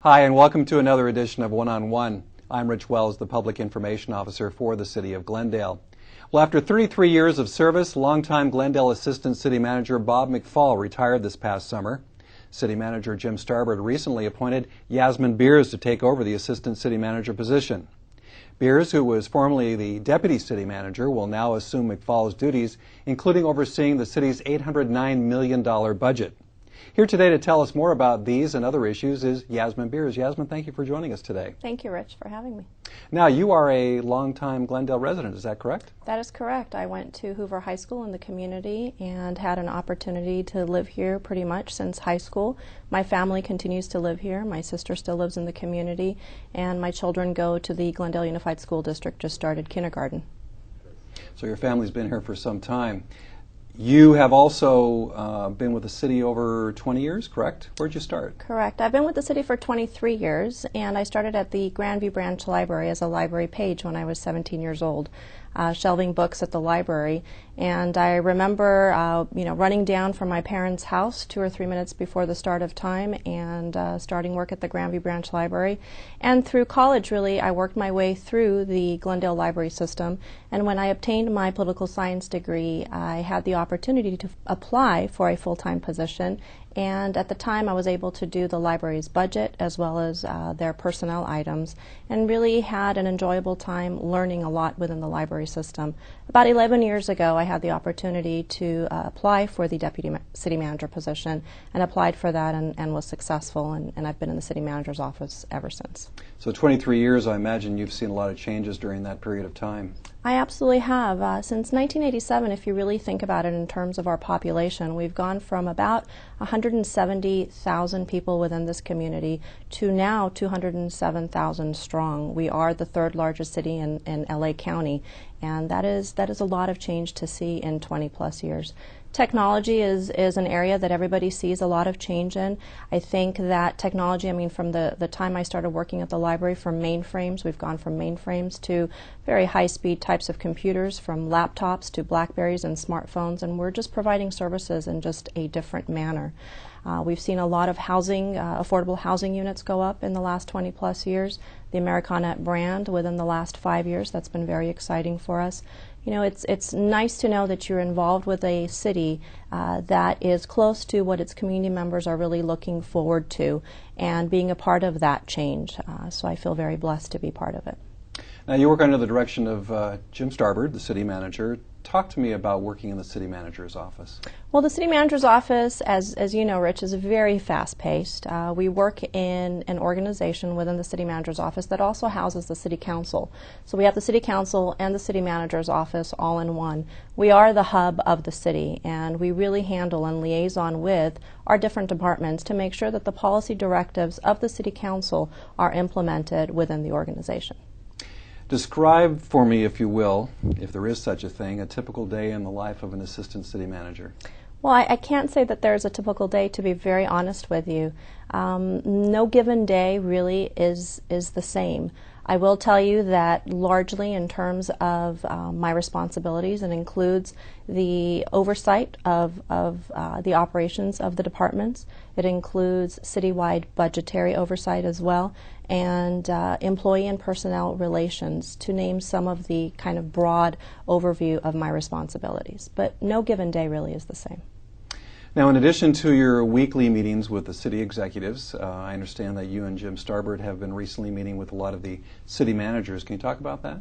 Hi, and welcome to another edition of One-on-One. I'm Rich Wells, the Public Information Officer for the City of Glendale. Well, after 33 years of service, longtime Glendale Assistant City Manager Bob McFall retired this past summer. City Manager Jim Starbird recently appointed Yasmin to take over the Assistant City Manager position. Beers, who was formerly the Deputy City Manager, will now assume McFall's duties, including overseeing the city's $809 million budget. Here today to tell us more about these and other issues is Yasmin Beers. Yasmin, thank you for joining us today. Thank you, Rich, for having me. Now, you are a longtime Glendale resident, is that correct? That is correct. I went to Hoover High School in the community and had an opportunity to live here pretty much since high school. My family continues to live here. My sister still lives in the community, and my children go to the Glendale Unified School District, just started kindergarten. So your family's been here for some time. You have also been with the city over 20 years, correct? Where'd you start? Correct. I've been with the city for 23 years, and I started at the Grandview Branch Library as a library page when I was 17 years old, shelving books at the library. And I remember, running down from my parents' house 2 or 3 minutes before the start of time and starting work at the Grandview Branch Library. And through college, really, I worked my way through the Glendale library system. And when I obtained my political science degree, I had the opportunity to apply for a full-time position. And at the time, I was able to do the library's budget as well as their personnel items, and really had an enjoyable time learning a lot within the library system. About 11 years ago, I had the opportunity to apply for the Deputy City Manager position, and applied for that and was successful, and I've been in the City Manager's office ever since. So 23 years, I imagine you've seen a lot of changes during that period of time. I absolutely have. Since 1987, if you really think about it in terms of our population, we've gone from about 170,000 people within this community to now 207,000 strong. We are the third largest city in LA County, and that is a lot of change to see in 20 plus years. Technology is an area that everybody sees a lot of change in. I think that technology, from the time I started working at the library, from mainframes, we've gone from mainframes to very high-speed types of computers, from laptops to Blackberries and smartphones, and we're just providing services in just a different manner. We've seen a lot of housing, affordable housing units go up in the last 20 plus years. The Americana brand within the last 5 years, that's been very exciting for us. It's nice to know that you're involved with a city that is close to what its community members are really looking forward to, and being a part of that change. So I feel very blessed to be part of it. Now, you work under the direction of Jim Starbird, the city manager. Talk to me about working in the city manager's office. Well, the city manager's office, as you know, Rich, is very fast-paced. We work in an organization within the city manager's office that also houses the city council. So we have the city council and the city manager's office all in one. We are the hub of the city, and we really handle and liaison with our different departments to make sure that the policy directives of the city council are implemented within the organization. Describe for me, if you will, if there is such a thing, a typical day in the life of an assistant city manager. Well, I can't say that there's a typical day, to be very honest with you. No given day really is the same. I will tell you that largely in terms of my responsibilities, it includes the oversight of the operations of the departments. It includes citywide budgetary oversight as well, and employee and personnel relations, to name some of the kind of broad overview of my responsibilities. But no given day really is the same. Now, in addition to your weekly meetings with the city executives, I understand that you and Jim Starbird have been recently meeting with a lot of the city managers. Can you talk about that?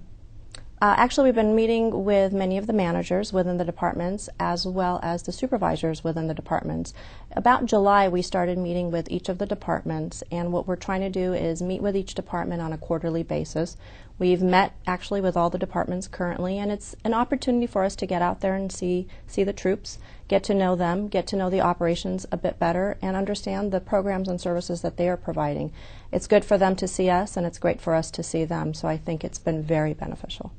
Actually, we've been meeting with many of the managers within the departments as well as the supervisors within the departments. About July, we started meeting with each of the departments, and what we're trying to do is meet with each department on a quarterly basis. We've met actually with all the departments currently, and it's an opportunity for us to get out there and see the troops, get to know them, get to know the operations a bit better, and understand the programs and services that they are providing. It's good for them to see us, and it's great for us to see them, so I think it's been very beneficial.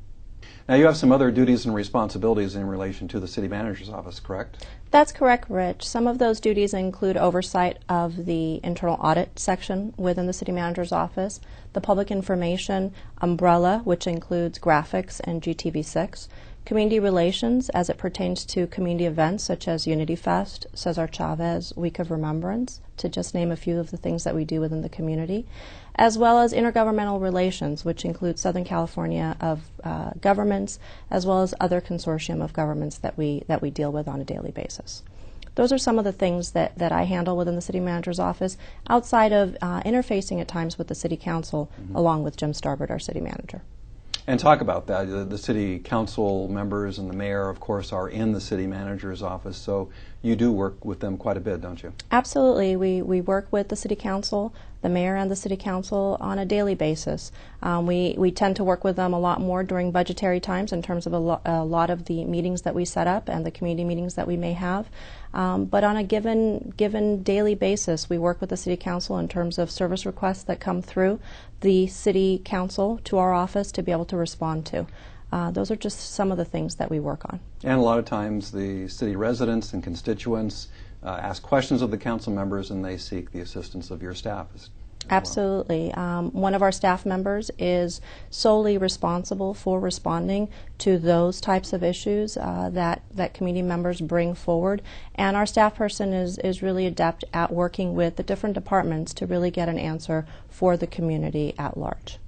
Now, you have some other duties and responsibilities in relation to the city manager's office, correct? That's correct, Rich. Some of those duties include oversight of the internal audit section within the city manager's office, the public information umbrella, which includes graphics and GTV6, Community relations as it pertains to community events such as Unity Fest, Cesar Chavez, Week of Remembrance, to just name a few of the things that we do within the community, as well as intergovernmental relations, which include Southern California of governments, as well as other consortium of governments that we deal with on a daily basis. Those are some of the things that I handle within the city manager's office, outside of interfacing at times with the city council, along with Jim Starbird, our city manager. And talk about that. The city council members and the mayor, of course, are in the city manager's office, so you do work with them quite a bit, don't you? Absolutely. We work with the city council, the mayor and the city council on a daily basis. We tend to work with them a lot more during budgetary times in terms of a lot of the meetings that we set up and the community meetings that we may have. But on a given daily basis, we work with the city council in terms of service requests that come through the city council to our office to be able to respond to. Those are just some of the things that we work on. And a lot of times the city residents and constituents ask questions of the council members, and they seek the assistance of your staff as Absolutely. One of our staff members is solely responsible for responding to those types of issues that community members bring forward. And our staff person is really adept at working with the different departments to really get an answer for the community at large.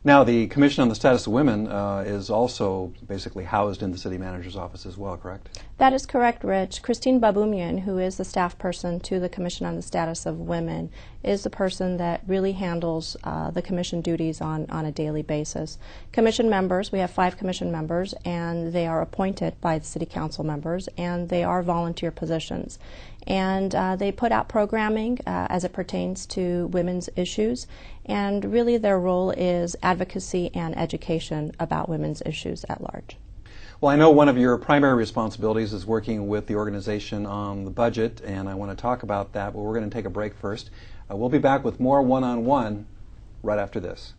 Now, the Commission on the Status of Women is also basically housed in the city manager's office as well, correct? That is correct, Rich. Christine Babumian, who is the staff person to the Commission on the Status of Women, is the person that really handles the commission duties on a daily basis. Commission members, we have 5 commission members, and they are appointed by the city council members, and they are volunteer positions. And they put out programming as it pertains to women's issues, and really their role is advocacy and education about women's issues at large. Well, I know one of your primary responsibilities is working with the organization on the budget, and I want to talk about that, but we're going to take a break first. We'll be back with more one-on-one right after this.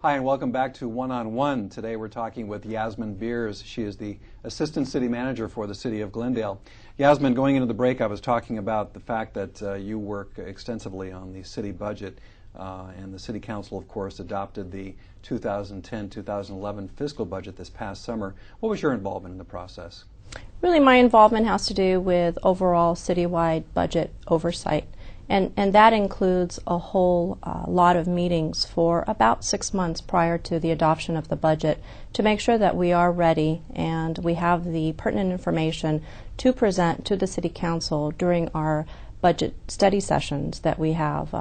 Hi, and welcome back to One-on-One. Today we're talking with Yasmin Beers. She is the Assistant City Manager for the City of Glendale. Yasmin, going into the break, I was talking about the fact that you work extensively on the city budget, and the City Council, of course, adopted the 2010-2011 fiscal budget this past summer. What was your involvement in the process? Really, my involvement has to do with overall citywide budget oversight. And that includes a whole lot of meetings for about 6 months prior to the adoption of the budget to make sure that we are ready and we have the pertinent information to present to the City Council during our budget study sessions that we have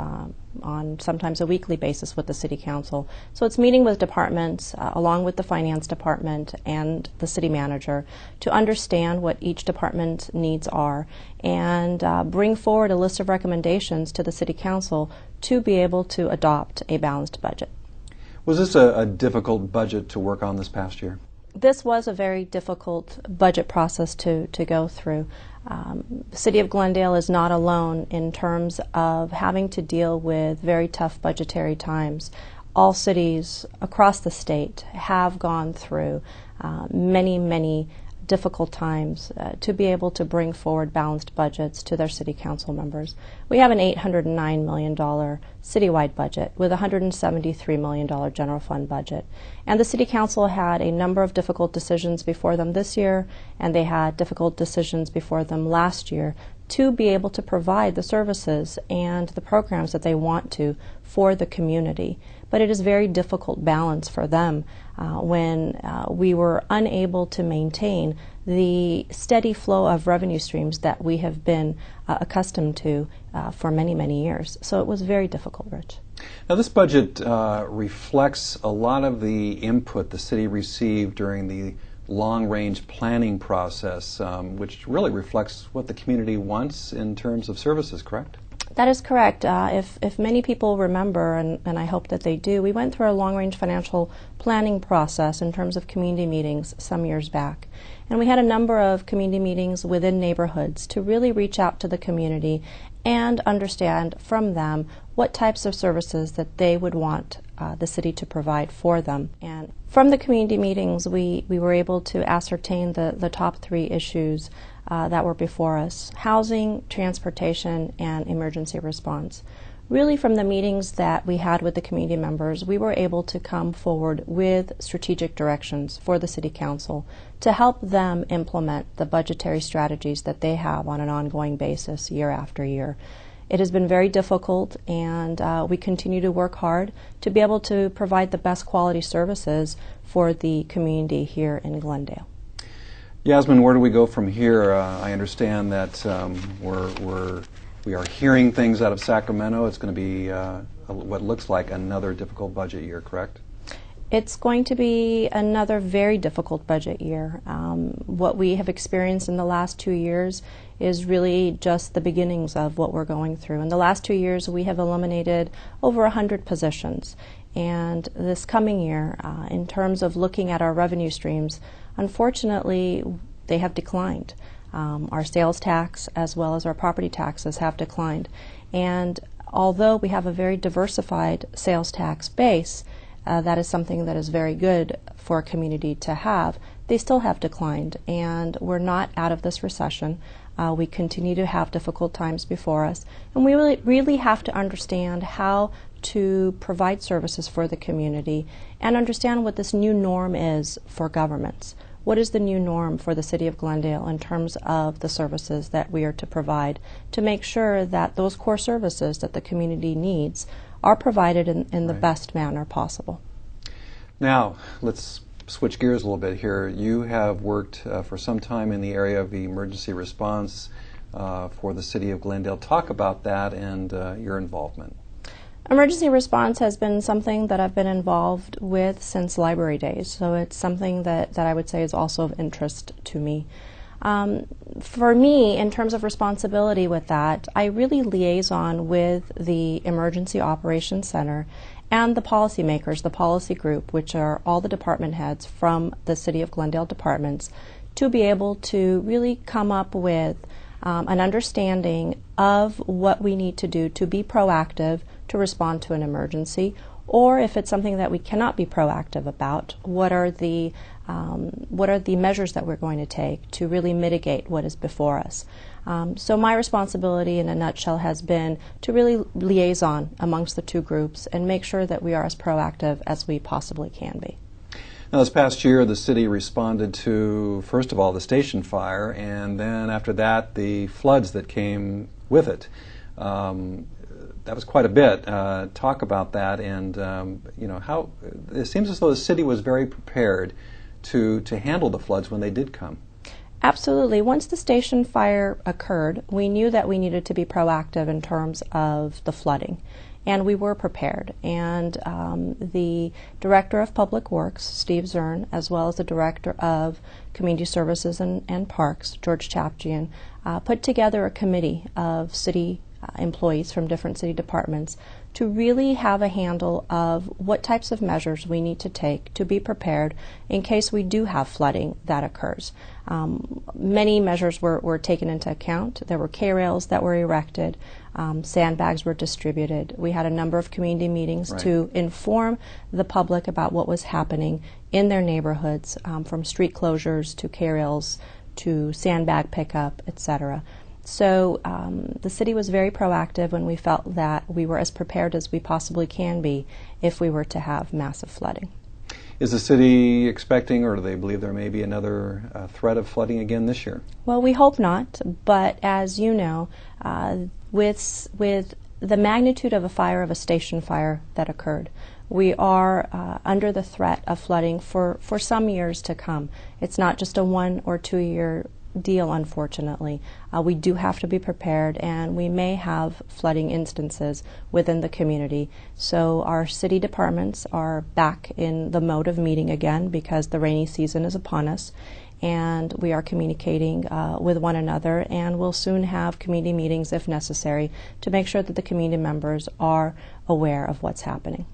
on sometimes a weekly basis with the City Council. So it's meeting with departments along with the Finance Department and the City Manager to understand what each department needs are and bring forward a list of recommendations to the City Council to be able to adopt a balanced budget. Was this a difficult budget to work on this past year? This was a very difficult budget process to go through. The City of Glendale is not alone in terms of having to deal with very tough budgetary times. All cities across the state have gone through many difficult times to be able to bring forward balanced budgets to their city council members. We have an $809 million citywide budget with a $173 million general fund budget. And the city council had a number of difficult decisions before them this year, and they had difficult decisions before them last year to be able to provide the services and the programs that they want to for the community. But it is a very difficult balance for them when we were unable to maintain the steady flow of revenue streams that we have been accustomed to for many, many years. So it was very difficult, Rich. Now this budget reflects a lot of the input the city received during the long-range planning process, which really reflects what the community wants in terms of services, correct? That is correct. If many people remember, and I hope that they do, we went through a long-range financial planning process in terms of community meetings some years back. And we had a number of community meetings within neighborhoods to really reach out to the community and understand from them what types of services that they would want the city to provide for them. And from the community meetings, we were able to ascertain the top 3 issues that were before us: housing, transportation, and emergency response. Really, from the meetings that we had with the community members, we were able to come forward with strategic directions for the City Council to help them implement the budgetary strategies that they have on an ongoing basis year after year. It has been very difficult, and we continue to work hard to be able to provide the best quality services for the community here in Glendale. Yasmin, where do we go from here? I understand that we are hearing things out of Sacramento. It's going to be what looks like another difficult budget year, correct? It's going to be another very difficult budget year. What we have experienced in the last 2 years is really just the beginnings of what we're going through. In the last 2 years, we have eliminated over 100 positions. And this coming year, in terms of looking at our revenue streams, unfortunately, they have declined. Our sales tax as well as our property taxes have declined. And although we have a very diversified sales tax base, that is something that is very good for a community to have, they still have declined. And we're not out of this recession. We continue to have difficult times before us. And we really have to understand how to provide services for the community and understand what this new norm is for governments. What is the new norm for the City of Glendale in terms of the services that we are to provide to make sure that those core services that the community needs are provided in the best manner possible. Now, let's switch gears a little bit here. You have worked for some time in the area of the emergency response for the City of Glendale. Talk about that and your involvement. Emergency response has been something that I've been involved with since library days, so it's something that I would say is also of interest to me. For me, in terms of responsibility with that, I really liaison with the Emergency Operations Center and the policymakers, the policy group, which are all the department heads from the City of Glendale departments, to be able to really come up with an understanding of what we need to do to be proactive to respond to an emergency, or if it's something that we cannot be proactive about, what are the measures that we're going to take to really mitigate what is before us. So my responsibility in a nutshell has been to really liaison amongst the two groups and make sure that we are as proactive as we possibly can be. Now, this past year, the city responded to, first of all, the station fire, and then after that, the floods that came with it. That was quite a bit. Talk about that, and how it seems as though the city was very prepared to handle the floods when they did come. Absolutely. Once the station fire occurred, we knew that we needed to be proactive in terms of the flooding. And we were prepared. And the Director of Public Works, Steve Zern, as well as the Director of Community Services and Parks, George Chapjian, put together a committee of city employees from different city departments to really have a handle of what types of measures we need to take to be prepared in case we do have flooding that occurs. Many measures were taken into account. There were K-rails that were erected, sandbags were distributed. We had a number of community meetings to inform the public about what was happening in their neighborhoods, from street closures to K-rails to sandbag pickup, etc. So the city was very proactive when we felt that we were as prepared as we possibly can be if we were to have massive flooding. Is the city expecting, or do they believe there may be another threat of flooding again this year? Well, we hope not, but as you know, with the magnitude of a station fire that occurred, we are under the threat of flooding for some years to come. It's not just a 1 or 2 year deal, unfortunately. We do have to be prepared, and we may have flooding instances within the community. So our city departments are back in the mode of meeting again because the rainy season is upon us, and we are communicating with one another, and we'll soon have community meetings if necessary to make sure that the community members are aware of what's happening.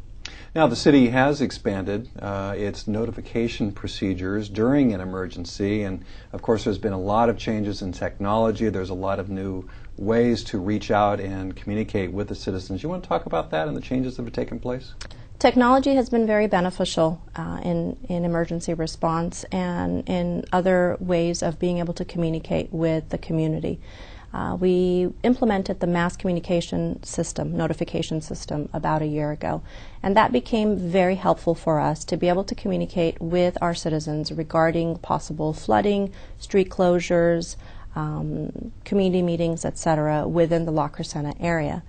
Now, the city has expanded its notification procedures during an emergency, and of course there's been a lot of changes in technology. There's a lot of new ways to reach out and communicate with the citizens. You want to talk about that and the changes that have taken place? Technology has been very beneficial in emergency response and in other ways of being able to communicate with the community. We implemented the mass communication system, notification system, about a year ago, and that became very helpful for us to be able to communicate with our citizens regarding possible flooding, street closures, community meetings, etc. within the La Crescenta area.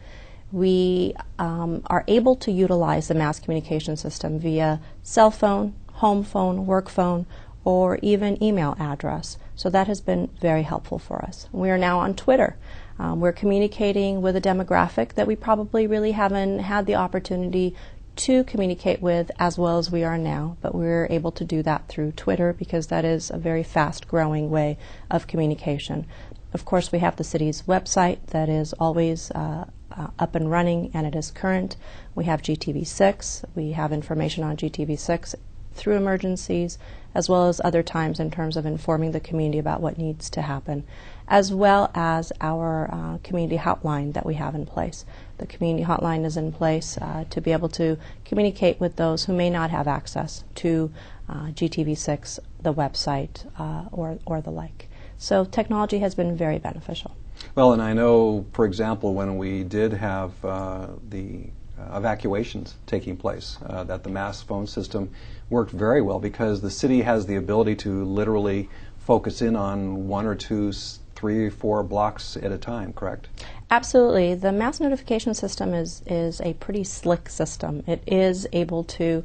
We are able to utilize the mass communication system via cell phone, home phone, work phone, or even email address. So that has been very helpful for us. We are now on Twitter. We're communicating with a demographic that we probably really haven't had the opportunity to communicate with as well as we are now, but we're able to do that through Twitter because that is a very fast-growing way of communication. Of course, we have the city's website that is always up and running, and it is current. We have GTV6. We have information on GTV6 through emergencies, as well as other times in terms of informing the community about what needs to happen, as well as our community hotline that we have in place. The community hotline is in place to be able to communicate with those who may not have access to GTV6, the website, or the like. So technology has been very beneficial. Well, and I know, for example, when we did have the evacuations taking place, that the mass phone system worked very well because the city has the ability to literally focus in on 1 or 2, 3, 4 blocks at a time, correct? Absolutely. The mass notification system is a pretty slick system. It is able to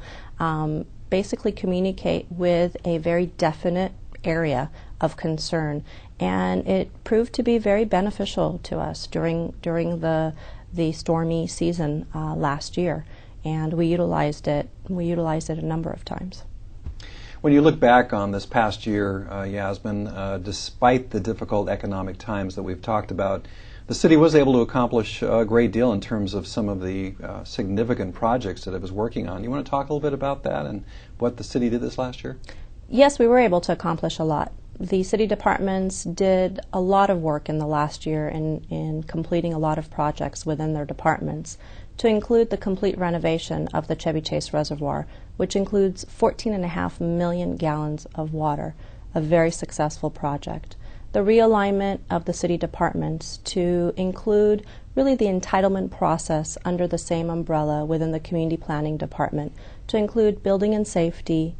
basically communicate with a very definite area of concern, and it proved to be very beneficial to us during the stormy season last year, and we utilized it a number of times. When you look back on this past year, Yasmin, despite the difficult economic times that we've talked about, the city was able to accomplish a great deal in terms of some of the significant projects that it was working on. You want to talk a little bit about that and what the city did this last year? Yes, we were able to accomplish a lot. The city departments did a lot of work in the last year in completing a lot of projects within their departments, to include the complete renovation of the Chevy Chase Reservoir, which includes 14.5 million gallons of water, a very successful project. The realignment of the city departments to include really the entitlement process under the same umbrella within the community planning department, to include building and safety,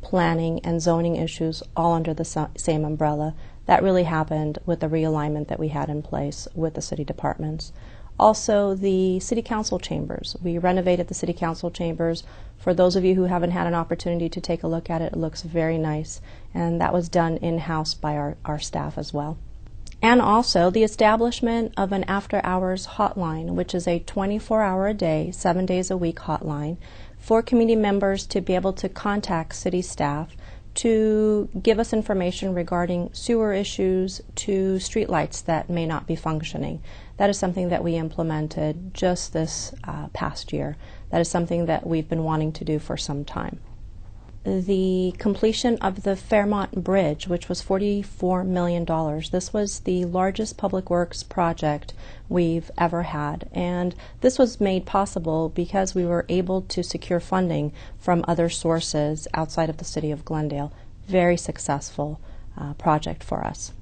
planning, and zoning issues all under the same umbrella. That really happened with the realignment that we had in place with the city departments. Also, the city council chambers. We renovated the city council chambers. For those of you who haven't had an opportunity to take a look at it, it looks very nice, and that was done in-house by our staff as well. And also the establishment of an after-hours hotline, which is a 24-hour-a-day, 7 days a week hotline for community members to be able to contact city staff to give us information regarding sewer issues to streetlights that may not be functioning. That is something that we implemented just this past year. That is something that we've been wanting to do for some time. The completion of the Fairmont Bridge, which was $44 million. This was the largest public works project we've ever had, and this was made possible because we were able to secure funding from other sources outside of the city of Glendale. Very successful project for us.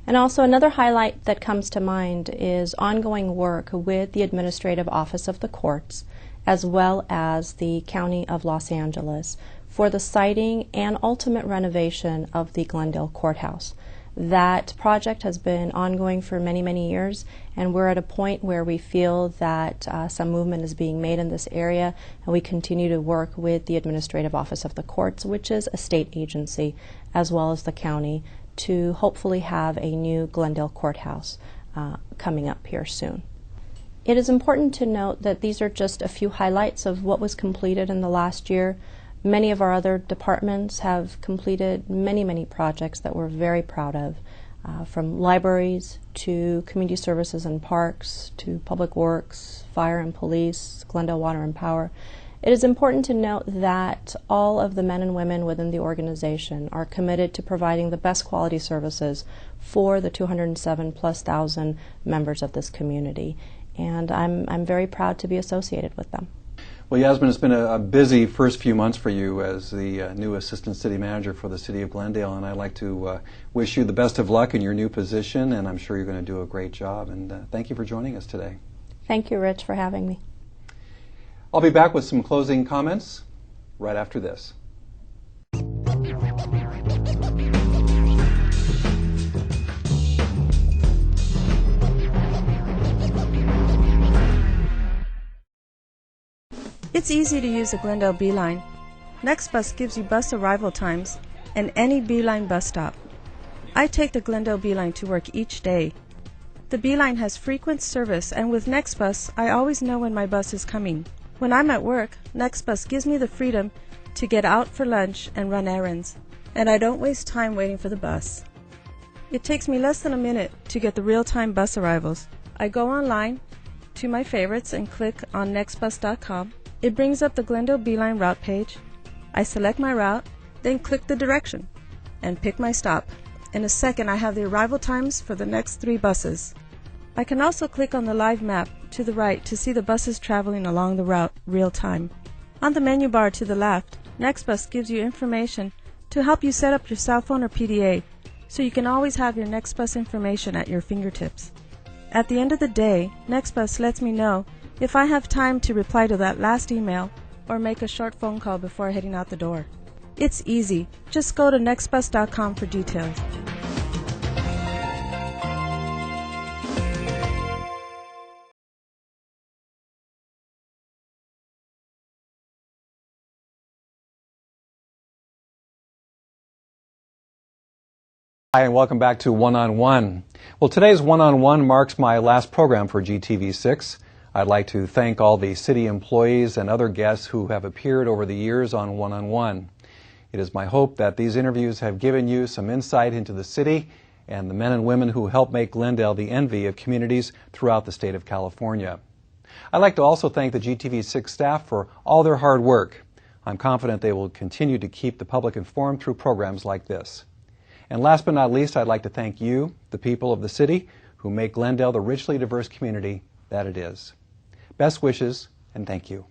And also another highlight that comes to mind is ongoing work with the Administrative Office of the Courts as well as the County of Los Angeles for the siding and ultimate renovation of the Glendale Courthouse. That project has been ongoing for many, many years, and we're at a point where we feel that some movement is being made in this area, and we continue to work with the Administrative Office of the Courts, which is a state agency, as well as the county, to hopefully have a new Glendale Courthouse coming up here soon. It is important to note that these are just a few highlights of what was completed in the last year. Many of our other departments have completed many, many projects that we're very proud of, from libraries to community services and parks to public works, fire and police, Glendale Water and Power. It is important to note that all of the men and women within the organization are committed to providing the best quality services for the 207,000+ members of this community, and I'm very proud to be associated with them. Well, Yasmin, it's been a busy first few months for you as the new Assistant City Manager for the City of Glendale, and I'd like to wish you the best of luck in your new position, and I'm sure you're going to do a great job. And thank you for joining us today. Thank you, Rich, for having me. I'll be back with some closing comments right after this. It's easy to use the Glendale Beeline. Next Bus gives you bus arrival times and any Beeline bus stop. I take the Glendale Beeline to work each day. The Beeline has frequent service, and with Next Bus, I always know when my bus is coming. When I'm at work, Next Bus gives me the freedom to get out for lunch and run errands, and I don't waste time waiting for the bus. It takes me less than a minute to get the real-time bus arrivals. I go online to my favorites and click on nextbus.com. It brings up the Glendale Beeline route page. I select my route, then click the direction and pick my stop. In a second, I have the arrival times for the next 3 buses. I can also click on the live map to the right to see the buses traveling along the route real time. On the menu bar to the left, NextBus gives you information to help you set up your cell phone or PDA so you can always have your NextBus information at your fingertips. At the end of the day, NextBus lets me know if I have time to reply to that last email or make a short phone call before heading out the door. It's easy. Just go to nextbus.com for details. Hi, and welcome back to One-on-One. Well, today's One-on-One marks my last program for GTV6. I'd like to thank all the city employees and other guests who have appeared over the years on One-on-One. It is my hope that these interviews have given you some insight into the city and the men and women who help make Glendale the envy of communities throughout the state of California. I'd like to also thank the GTV6 staff for all their hard work. I'm confident they will continue to keep the public informed through programs like this. And last but not least, I'd like to thank you, the people of the city, who make Glendale the richly diverse community that it is. Best wishes, and thank you.